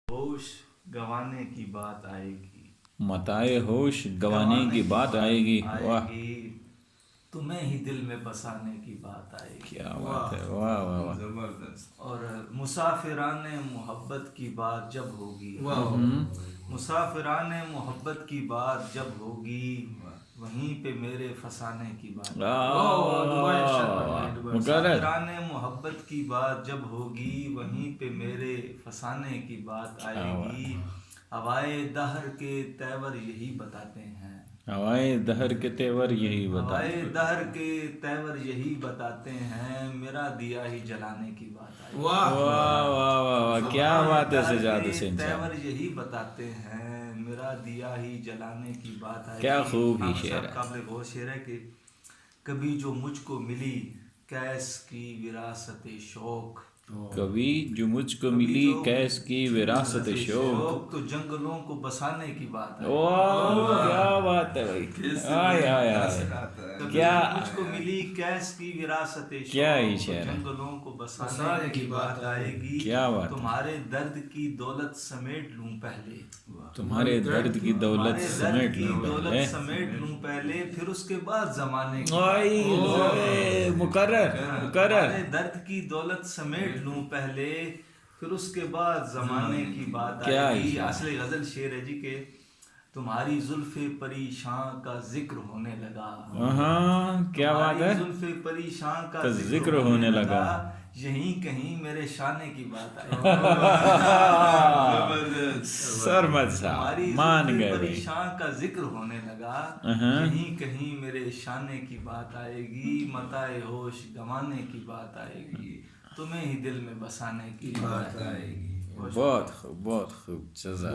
ہوش گنوانے کی بات آئے گی، متائے ہوش گنوانے کی بات آئے گی. واہ تمہیں ہی دل میں بسانے کی بات آئے گی. کیا بات ہے. واہ واہ واہ. زبردست. اور مسافران محبت کی بات جب ہوگی، مسافران محبت کی بات جب ہوگی، وہیں پہ میرے فسانے کی بات مقرر. مسافران محبت کی بات جب ہوگی، وہیں پہ میرے فسانے کی بات آئے گی. ہوائے دہر کے تیور یہی بتاتے ہیں، ہوائے دہر کے تیور یہی بتا. ہوائے دہر کے تیور یہی بتاتے ہیں، میرا دیا ہی جلانے کی بات آئی. واہ واہ واہ واہ. کیا بات ہے سجاد حسین صاحب. تیور یہی بتاتے ہیں، میرا دیا ہی جلانے کی بات آئی. کیا خوب ہی شعر ہے. قابل غور شعر ہے کہ کبھی جو مجھ کو ملی کیس کی وراثت شوق، کبھی جو مجھ کو ملی کیس کی وراثت شوق. تو جنگلوں کو بسانے کی بات ہے. واہ کیا بات ہے بھائی. آئے آئے آئے. کیا مجھ کو ملی کیس کی وراثت شوق، کیا ہی تو شعر ہے. جنگلوں کو بسانے کی بات آئے گی. کیا بات ہے. تمہارے درد کی دولت سمیٹ لوں پہلے، تمہارے درد کی دولت سمیٹ لوں پہلے، سمیٹ لوں پہلے، پھر اس کے بعد زمانے کی مقرر مقرر. تمہارے درد کی دولت سمیٹ لوں پہلے، پھر اس کے بعد زمانے کی بات کیا آئے گی. ہی اصل غزل شعر ہے جی کہ تمہاری زلف پریشان کا ذکر ہونے لگا. ہاں کیا بات ہے. زلف پریشان کا ذکر ہونے لگا، یہیں کہیں میرے شانے کی بات آئے. سرمد صاحب مان گئے بھائی. پریشان کا ذکر ہونے لگا، یہیں کہیں میرے شانے کی بات آئے گی. متائے ہوش گنوانے کی بات آئے گی، تمہیں ہی دل میں بسانے کی بات آئے گی. بہت خوب بہت خوب. جزاک